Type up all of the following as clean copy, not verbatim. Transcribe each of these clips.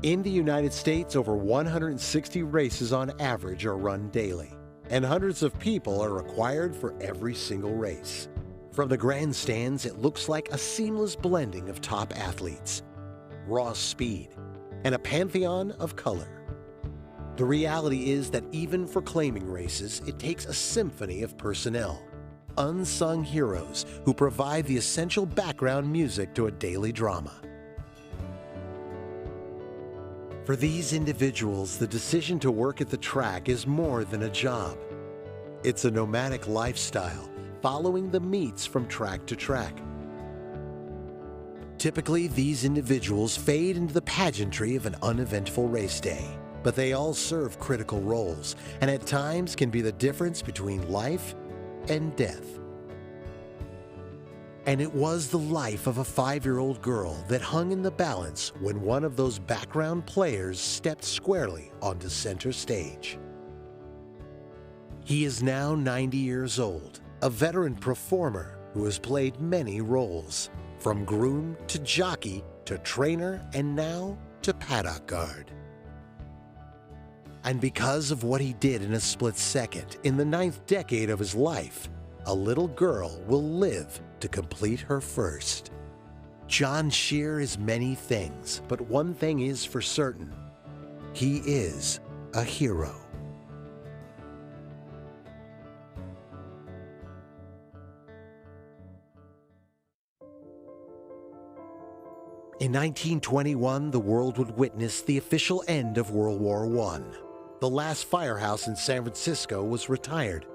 In the United States, over 160 races on average are run daily, and hundreds of people are required for every single race. From the grandstands, it looks like a seamless blending of top athletes, raw speed, and a pantheon of color. The reality is that even for claiming races, it takes a symphony of personnel, unsung heroes who provide the essential background music to a daily drama. For these individuals, the decision to work at the track is more than a job. It's a nomadic lifestyle, following the meets from track to track. Typically, these individuals fade into the pageantry of an uneventful race day, but they all serve critical roles, and at times can be the difference between life and death. And it was the life of a 5-year-old girl that hung in the balance when one of those background players stepped squarely onto center stage. He is now 90 years old, a veteran performer who has played many roles, from groom to jockey to trainer and now to paddock guard. And because of what he did in a split second, in the 9th decade of his life, a little girl will live to complete her first. John Shear is many things, but one thing is for certain: he is a hero. In 1921, the world would witness the official end of World War I. The last firehouse in San Francisco was retired,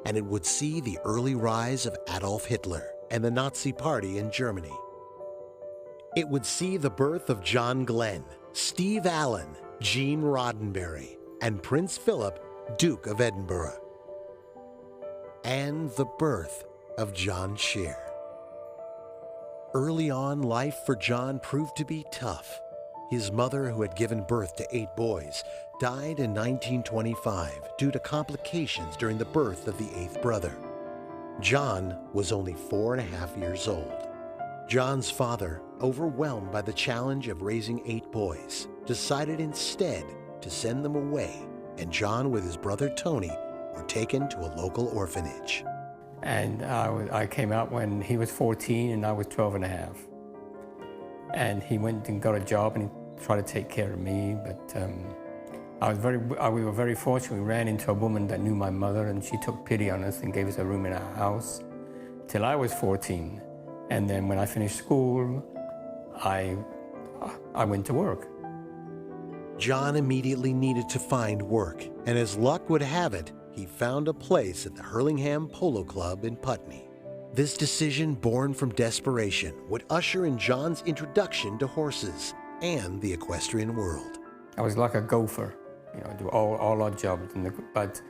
and it would see the early rise of Adolf Hitler and the Nazi Party in Germany. It would see the birth of John Glenn, Steve Allen, Gene Roddenberry, and Prince Philip, Duke of Edinburgh. And the birth of John Shear. Early on, life for John proved to be tough. His mother, who had given birth to 8 boys, died in 1925 due to complications during the birth of the 8th brother. John was only 4.5 years old. John's father, overwhelmed by the challenge of raising 8 boys, decided instead to send them away, and John with his brother Tony were taken to a local orphanage. And I came out when he was 14 and I was 12 and a half. And he went and got a job and he tried to take care of me, but we were very fortunate. We ran into a woman that knew my mother, and she took pity on us and gave us a room in our house till I was 14. And then when I finished school, I went to work. John immediately needed to find work, and as luck would have it, he found a place at the Hurlingham Polo Club in Putney. This decision, born from desperation, would usher in John's introduction to horses and the equestrian world. I was like a gopher, do all odd jobs, but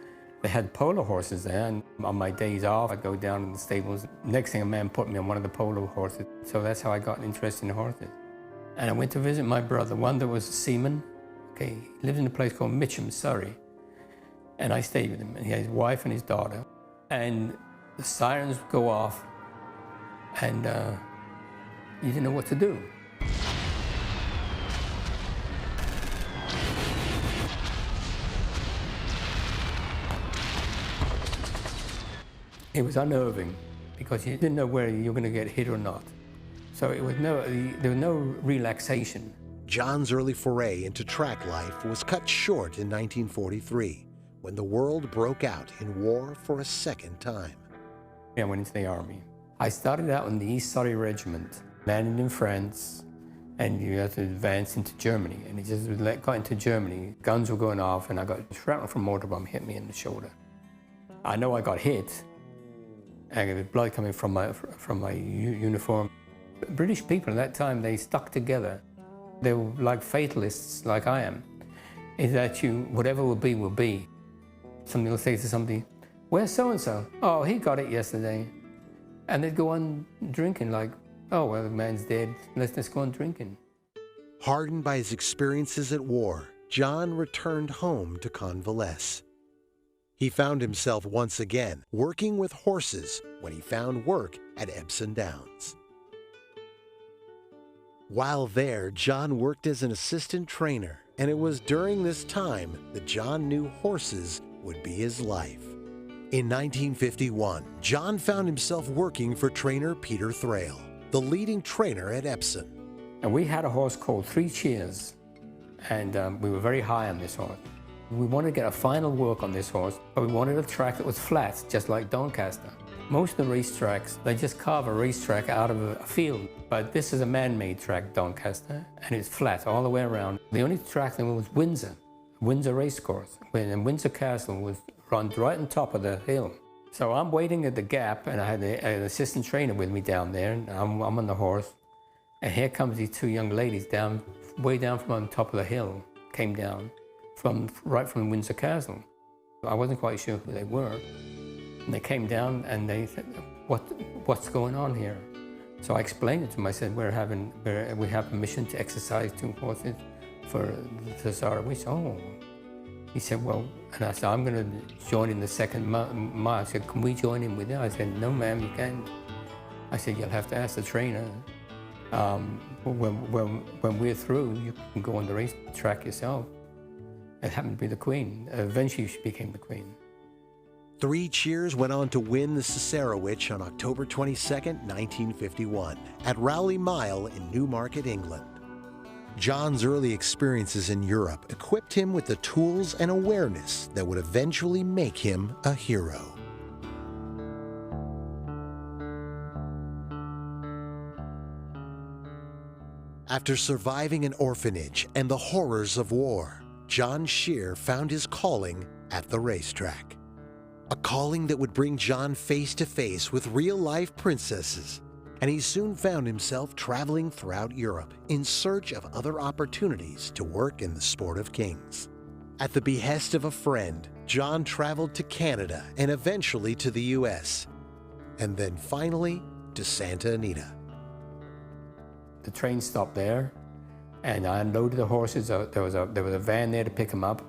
they had polo horses there, and on my days off, I'd go down in the stables. Next thing, a man put me on one of the polo horses, so that's how I got interested in horses. And I went to visit my brother, one that was a seaman. He lived in a place called Mitcham, Surrey, and I stayed with him, and he had his wife and his daughter, and the sirens would go off, and you didn't know what to do. It was unnerving because you didn't know whether you were going to get hit or not. So there was no relaxation. John's early foray into track life was cut short in 1943, when the world broke out in war for a second time. I went into the army. I started out in the East Surrey Regiment, landed in France, and you had to advance into Germany. And it just got into Germany, guns were going off, and I got shrapnel from a mortar bomb hit me in the shoulder. I know I got hit, and there was blood coming from my uniform. British people at that time, they stuck together. They were like fatalists, like I am. Is that whatever will be, will be. Somebody will say to somebody, "Where's so-and-so?" "Oh, he got it yesterday." And they'd go on drinking like, "Oh, well, the man's dead. Let's just go on drinking." Hardened by his experiences at war, John returned home to convalesce. He found himself once again working with horses when he found work at Epsom Downs. While there, John worked as an assistant trainer, and it was during this time that John knew horses would be his life. In 1951, John found himself working for trainer Peter Thrale, the leading trainer at Epsom. And we had a horse called Shears, and we were very high on this horse. We wanted to get a final work on this horse, but we wanted a track that was flat, just like Doncaster. Most of the racetracks, they just carve a racetrack out of a field. But this is a man-made track, Doncaster, and it's flat all the way around. The only track there was Windsor Racecourse, and Windsor Castle was run right on top of the hill. So I'm waiting at the gap, and I had an assistant trainer with me down there, and I'm on the horse. And here comes these two young ladies way down from on top of the hill, came down right from Windsor Castle. I wasn't quite sure who they were. And they came down and they said, what's going on here? So I explained it to them. I said, we have permission to exercise 2 horses for the Tsar. We said, oh. He said, well, and I said, I'm going to join in the second mile. I said, can we join in with you? I said, no, ma'am, you can't. I said, you'll have to ask the trainer. When we're through, you can go on the racetrack yourself. It happened to be the Queen. Eventually, she became the Queen. 3 Cheers went on to win the Cesarewitch on October 22, 1951, at Rowley Mile in Newmarket, England. John's early experiences in Europe equipped him with the tools and awareness that would eventually make him a hero. After surviving an orphanage and the horrors of war, John Shear found his calling at the racetrack. A calling that would bring John face to face with real-life princesses, and he soon found himself traveling throughout Europe in search of other opportunities to work in the sport of kings. At the behest of a friend, John traveled to Canada and eventually to the US, and then finally to Santa Anita. The train stopped there, and I unloaded the horses. There was a van there to pick them up,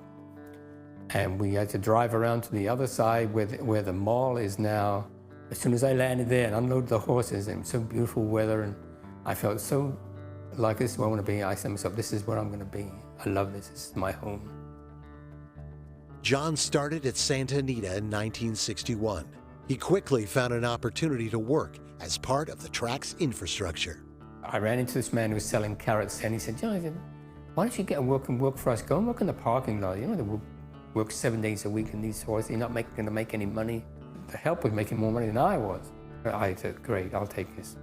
and we had to drive around to the other side where the mall is now. As soon as I landed there and unloaded the horses, and it was so beautiful weather, and I felt so like this is where I want to be. I said to myself, this is where I'm going to be. I love this. This is my home. John started at Santa Anita in 1961. He quickly found an opportunity to work as part of the track's infrastructure. I ran into this man who was selling carrots, and he said, John, why don't you get a work for us? Go and work in the parking lot. You know, they work 7 days a week in these horses. You're not going to make any money. The help was making more money than I was. I said, great, I'll take this.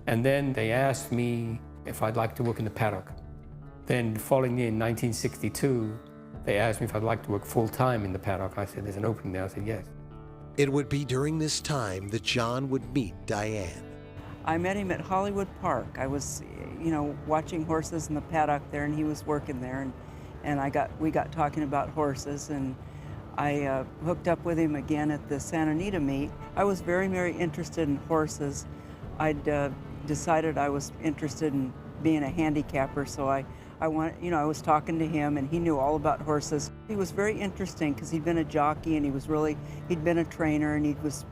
And then they asked me if I'd like to work in the paddock. Then the following year, in 1962, they asked me if I'd like to work full-time in the paddock. I said, there's an opening there. I said, yes. It would be during this time that John would meet Diane. I met him at Hollywood Park. I was, watching horses in the paddock there, and he was working there, and we got talking about horses, and I hooked up with him again at the Santa Anita meet. I was very, very interested in horses. I'd decided I was interested in being a handicapper, so I was talking to him, and he knew all about horses. He was very interesting because he'd been a jockey, and he'd been a trainer, and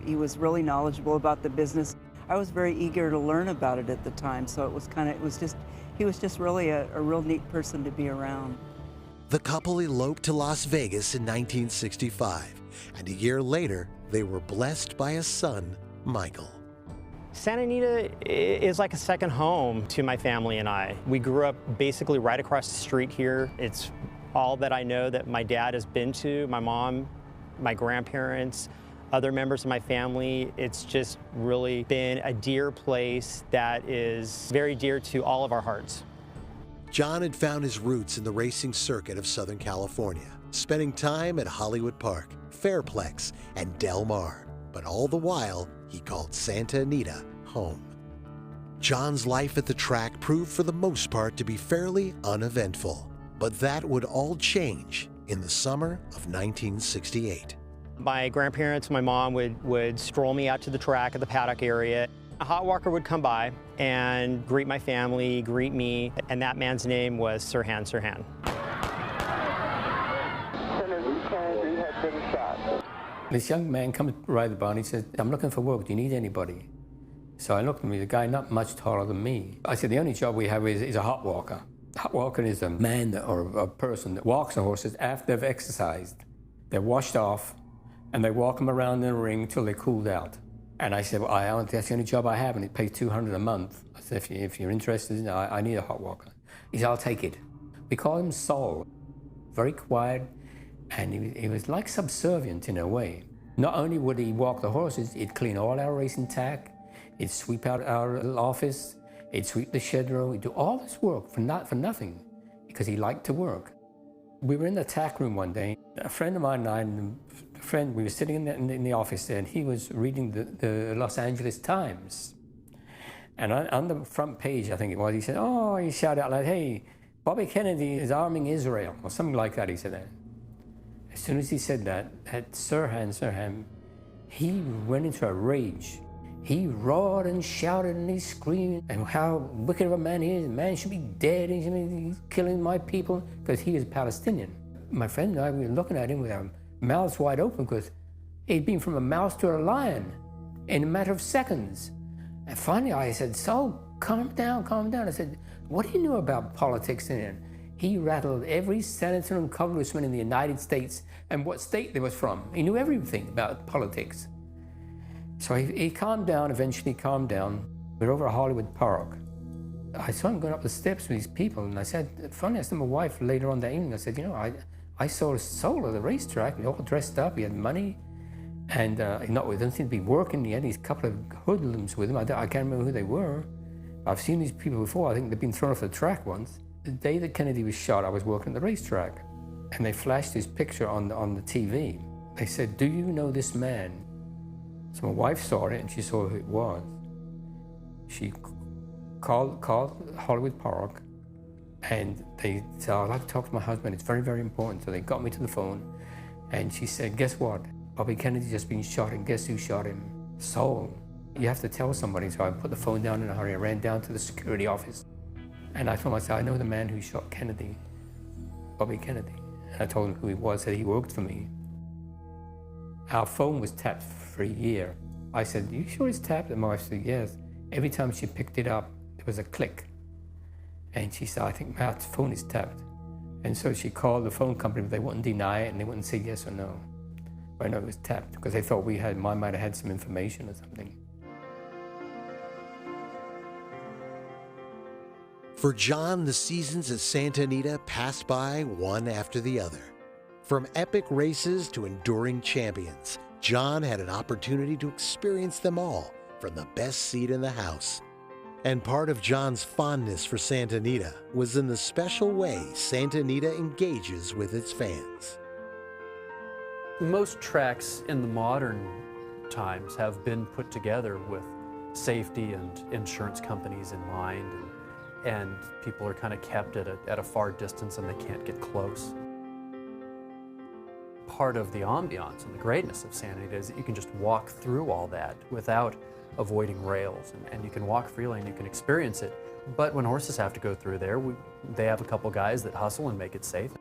he was really knowledgeable about the business. I was very eager to learn about it at the time, so he was just really a real neat person to be around. The couple eloped to Las Vegas in 1965, and a year later, they were blessed by a son, Michael. Santa Anita is like a second home to my family and I. We grew up basically right across the street here. It's all that I know that my dad has been to, my mom, my grandparents, other members of my family. It's just really been a dear place that is very dear to all of our hearts. John had found his roots in the racing circuit of Southern California, spending time at Hollywood Park, Fairplex, and Del Mar. But all the while, he called Santa Anita home. John's life at the track proved for the most part to be fairly uneventful, but that would all change in the summer of 1968. My grandparents and my mom would stroll me out to the track at the paddock area. A hot walker would come by and greet my family, greet me, and that man's name was Sirhan Sirhan. This young man comes right by and he says, I'm looking for work. Do you need anybody? So I looked at me, the guy not much taller than me. I said, the only job we have is a hot walker. Hot walker is a man or a person that walks the horses after they've exercised. They're washed off, and they walk them around in a ring till they cooled out. And I said, well, that's the only job I have, and it pays $200 a month. I said, if you're interested, I need a hot walker. He said, I'll take it. We call him Saul. Very quiet, and he was like subservient in a way. Not only would he walk the horses, he'd clean all our racing tack, he'd sweep out our little office, he'd sweep the shed row, he'd do all this work for nothing, because he liked to work. We were in the tack room one day. A friend of mine and I, we were sitting in the office there, and he was reading the Los Angeles Times. And on the front page, I think it was, he said, oh, he shouted out loud, hey, Bobby Kennedy is arming Israel, or something like that, he said that. As soon as he said that, Sirhan, he went into a rage. He roared and shouted and he screamed, and how wicked of a man he is. A man should be dead, he's killing my people, because he is Palestinian. My friend and I, we were looking at him with our mouths wide open, because he'd been from a mouse to a lion in a matter of seconds. And finally I said, so calm down. I said, what do you know about politics in it? He rattled every senator and congressman in the United States and what state they was from. He knew everything about politics. So he calmed down, eventually calmed down. We're over at Hollywood Park. I saw him going up the steps with these people, and I said, funny, I said to my wife later on that evening, I said, you know, I saw Soul at the racetrack, he all dressed up, he had money, and he didn't seem to be working. He had these couple of hoodlums with him. I can't remember who they were. I've seen these people before. I think they've been thrown off the track once. The day that Kennedy was shot, I was working at the racetrack, and they flashed his picture on the TV. They said, do you know this man? So my wife saw it, and she saw who it was. She called Hollywood Park, and they said, I'd like to talk to my husband. It's very, very important. So they got me to the phone, and she said, guess what? Bobby Kennedy's just been shot, and guess who shot him? Saul. You have to tell somebody. So I put the phone down in a hurry. I ran down to the security office, and I told myself, I know the man who shot Kennedy, Bobby Kennedy. And I told him who he was, said he worked for me. Our phone was tapped for a year. I said, you sure it's tapped? And my wife said, yes. Every time she picked it up, there was a click. And she said, I think my phone is tapped. And so she called the phone company, but they wouldn't deny it, and they wouldn't say yes or no. But I know it was tapped, because they thought I might have had some information or something. For John, the seasons at Santa Anita passed by one after the other. From epic races to enduring champions, John had an opportunity to experience them all from the best seat in the house. And part of John's fondness for Santa Anita was in the special way Santa Anita engages with its fans. Most tracks in the modern times have been put together with safety and insurance companies in mind, and people are kind of kept at a far distance and they can't get close. Part of the ambiance and the greatness of Santa Anita is that you can just walk through all that without avoiding rails, and you can walk freely and you can experience it. But when horses have to go through there, they have a couple guys that hustle and make it safe.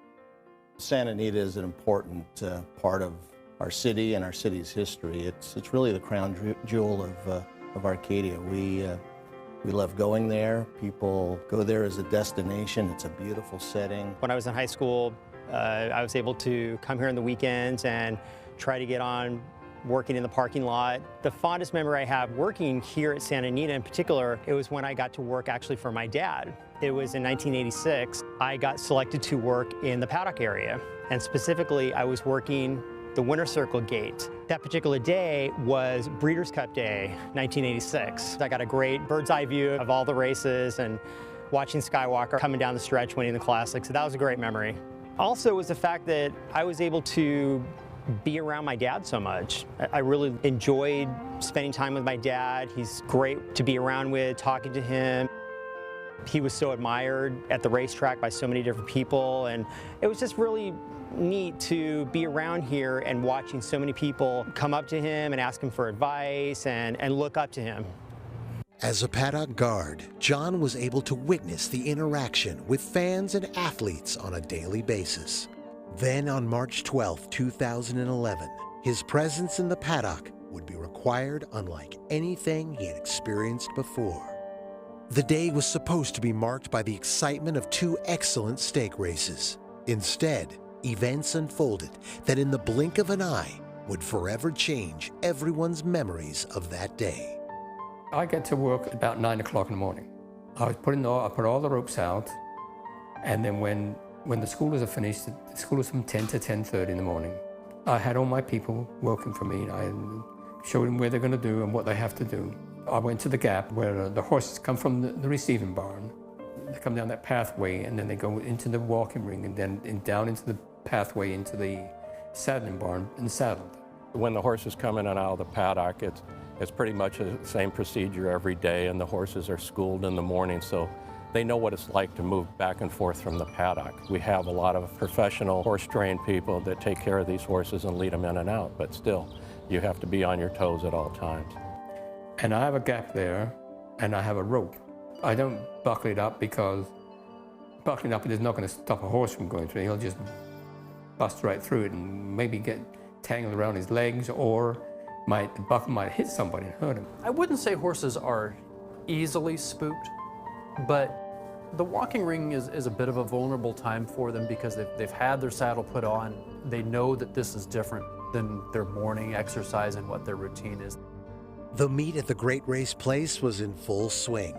Santa Anita is an important part of our city and our city's history. It's really the crown jewel of Arcadia. We love going there. People go there as a destination. It's a beautiful setting. When I was in high school, I was able to come here on the weekends and try to get on working in the parking lot. The fondest memory I have working here at Santa Anita in particular, it was when I got to work actually for my dad. It was in 1986. I got selected to work in the paddock area, and specifically I was working the Winter Circle gate. That particular day was Breeders' Cup Day, 1986. I got a great bird's eye view of all the races and watching Skywalker coming down the stretch winning the Classic, so that was a great memory. Also was the fact that I was able to be around my dad so much. I really enjoyed spending time with my dad. He's great to be around with, talking to him. He was so admired at the racetrack by so many different people, and it was just really neat to be around here and watching so many people come up to him and ask him for advice and look up to him. As a paddock guard, John was able to witness the interaction with fans and athletes on a daily basis. Then on March 12, 2011, his presence in the paddock would be required unlike anything he had experienced before. The day was supposed to be marked by the excitement of 2 excellent stake races. Instead, events unfolded that in the blink of an eye would forever change everyone's memories of that day. I get to work about 9 o'clock in the morning. I put all the ropes out, and then when the schoolers are finished, the school is from 10 to 10:30 in the morning. I had all my people working for me, and I showed them where they're going to do and what they have to do. I went to the gap where the horses come from the receiving barn. They come down that pathway, and then they go into the walking ring, and then down into the pathway into the saddling barn and saddled. When the horses come in and out of the paddock, it's pretty much the same procedure every day, and the horses are schooled in the morning, so they know what it's like to move back and forth from the paddock. We have a lot of professional horse-trained people that take care of these horses and lead them in and out, but still, you have to be on your toes at all times. And I have a gap there, and I have a rope. I don't buckle it up because buckling up it is not going to stop a horse from going through. He'll just bust right through it and maybe get tangled around his legs, or the buckle might hit somebody and hurt him. I wouldn't say horses are easily spooked, but the walking ring is a bit of a vulnerable time for them because they've had their saddle put on. They know that this is different than their morning exercise and what their routine is. The meet at the Great Race Place was in full swing,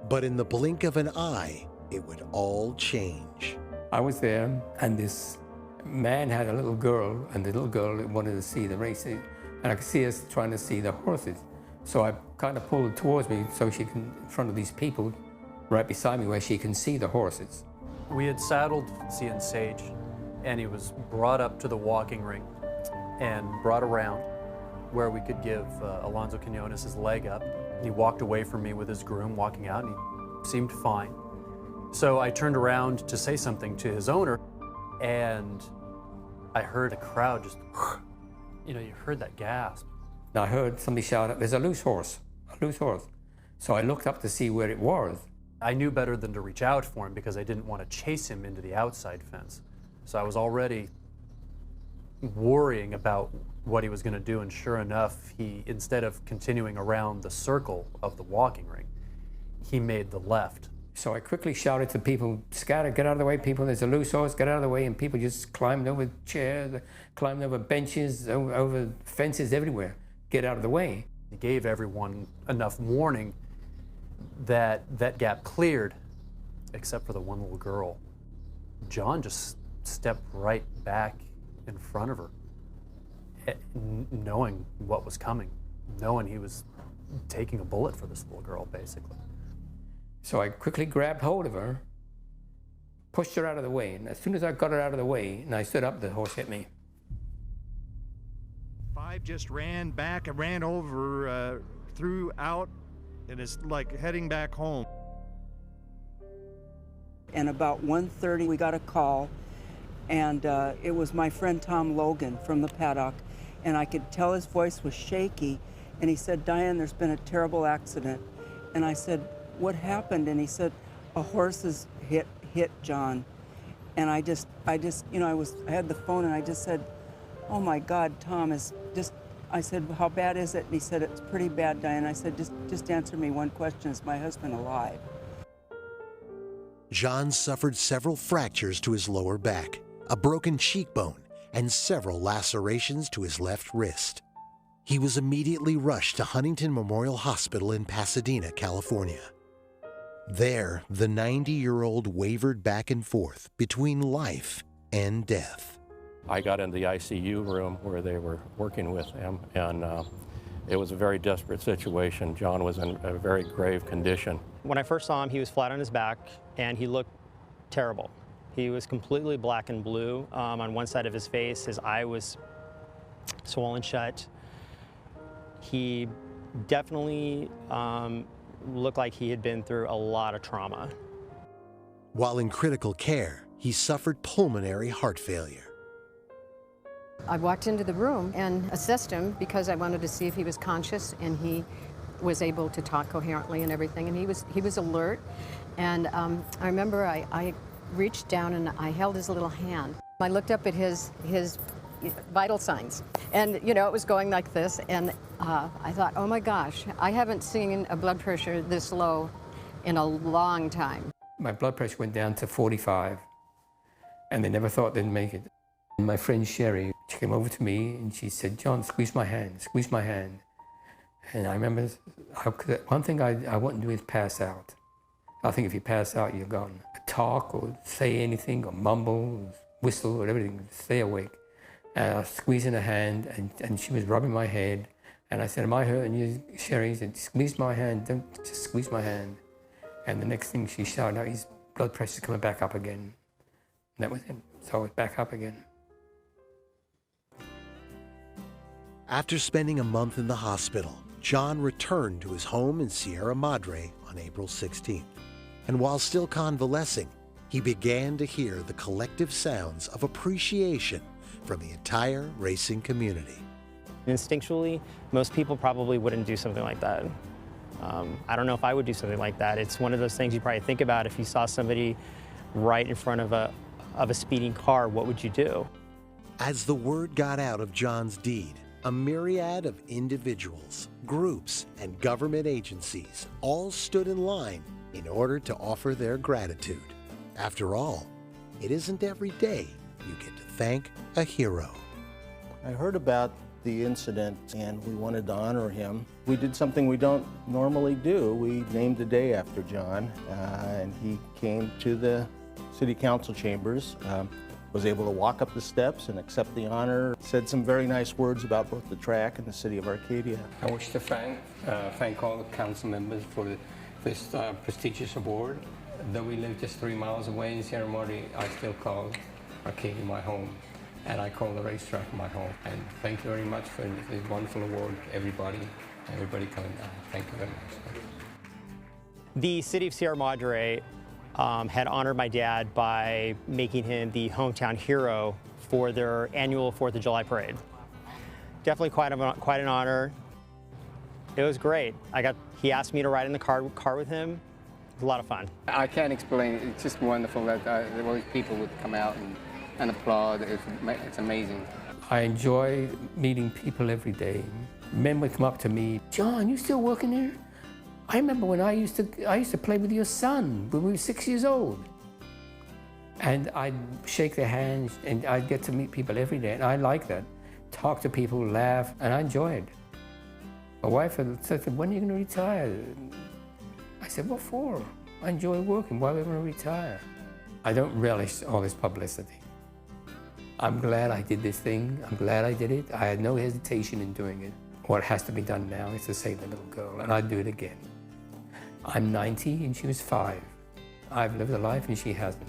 but in the blink of an eye, it would all change. I was there, and this man had a little girl, and the little girl wanted to see the race, and I could see us trying to see the horses. So I kind of pulled her towards me so she can, in front of these people, right beside me where she can see the horses. We had saddled Cian Sage, and he was brought up to the walking ring and brought around where we could give Alonzo Quinones his leg up. He walked away from me with his groom walking out, and he seemed fine. So I turned around to say something to his owner, and I heard a crowd just, you heard that gasp. And I heard somebody shout, "There's a loose horse, a loose horse." So I looked up to see where it was. I knew better than to reach out for him because I didn't want to chase him into the outside fence. So I was already worrying about what he was going to do, and sure enough, he, instead of continuing around the circle of the walking ring, he made the left. So I quickly shouted to people, "Scatter, get out of the way, people, there's a loose horse, get out of the way," and people just climbed over chairs, climbed over benches, over fences, everywhere. Get out of the way. He gave everyone enough warning that that gap cleared, except for the one little girl. John just stepped right back in front of her, knowing what was coming, knowing he was taking a bullet for this little girl, basically. So I quickly grabbed hold of her, pushed her out of the way, and as soon as I got her out of the way and I stood up, the horse hit me. 5 just ran back and ran over, threw out, and is like heading back home. And about 1:30, we got a call, and it was my friend Tom Logan from the paddock, and I could tell his voice was shaky, and he said, "Diane, there's been a terrible accident." And I said, "What happened?" And he said, "A horse has hit John." And I had the phone, and I just said, "Oh my God, Tom, I said, "How bad is it?" And he said, "It's pretty bad, Diane." I said, just answer me one question, is my husband alive? John suffered several fractures to his lower back, a broken cheekbone, and several lacerations to his left wrist. He was immediately rushed to Huntington Memorial Hospital in Pasadena, California. There, the 90-year-old wavered back and forth between life and death. I got into the ICU room where they were working with him, and it was a very desperate situation. John was in a very grave condition. When I first saw him, he was flat on his back, and he looked terrible. He was completely black and blue on one side of his face. His eye was swollen shut. He definitely looked like he had been through a lot of trauma. While in critical care, he suffered pulmonary heart failure. I walked into the room and assessed him because I wanted to see if he was conscious, and he was able to talk coherently and everything, and he was alert. And I remember I reached down and I held his little hand. I looked up at his vital signs. And, you know, it was going like this. And I thought, oh my gosh, I haven't seen a blood pressure this low in a long time. My blood pressure went down to 45, and they never thought they'd make it. And my friend Sherry, she came over to me and she said, John, squeeze my hand, squeeze my hand. And I remember one thing I wouldn't do is pass out. I think if you pass out, you're gone. Talk or say anything or mumble, or whistle or everything, stay awake. And I was squeezing her hand and she was rubbing my head. And I said, am I hurting you, Sherry? She said, squeeze my hand, don't just squeeze my hand. And the next thing she shouted out, his blood pressure's coming back up again. And that was it. So I was back up again. After spending a month in the hospital, John returned to his home in Sierra Madre on April 16th. And while still convalescing, he began to hear the collective sounds of appreciation from the entire racing community. Instinctually, most people probably wouldn't do something like that. I don't know if I would do something like that. It's one of those things you probably think about. If you saw somebody right in front of a speeding car, what would you do? As the word got out of John's deed, a myriad of individuals, groups, and government agencies all stood in line in order to offer their gratitude. After all, it isn't every day you get to thank a hero. I heard about the incident and we wanted to honor him. We did something we don't normally do. We named a day after John, and he came to the city council chambers, was able to walk up the steps and accept the honor, said some very nice words about both the track and the city of Arcadia. I wish to thank all the council members for this prestigious award. Though we live just 3 miles away in Sierra Madre, I still call Arcadia my home, and I call the racetrack my home. And thank you very much for this wonderful award, everybody coming down. Thank you very much. The city of Sierra Madre had honored my dad by making him the hometown hero for their annual 4th of July parade. Definitely quite an honor. It was great. He asked me to ride in the car with him. It was a lot of fun. I can't explain it. It's just wonderful that all these people would come out and applaud. It's amazing. I enjoy meeting people every day. Men would come up to me, John, you still working there? I remember when I used to play with your son when we were 6 years old. And I'd shake their hands and I'd get to meet people every day, and I like that. Talk to people, laugh, and I enjoy it. My wife said, when are you going to retire? I said, what for? I enjoy working, why are we going to retire? I don't relish all this publicity. I'm glad I did this thing, I'm glad I did it. I had no hesitation in doing it. What has to be done now is to save the little girl, and I'd do it again. I'm 90 and she was 5. I've lived a life and she hasn't.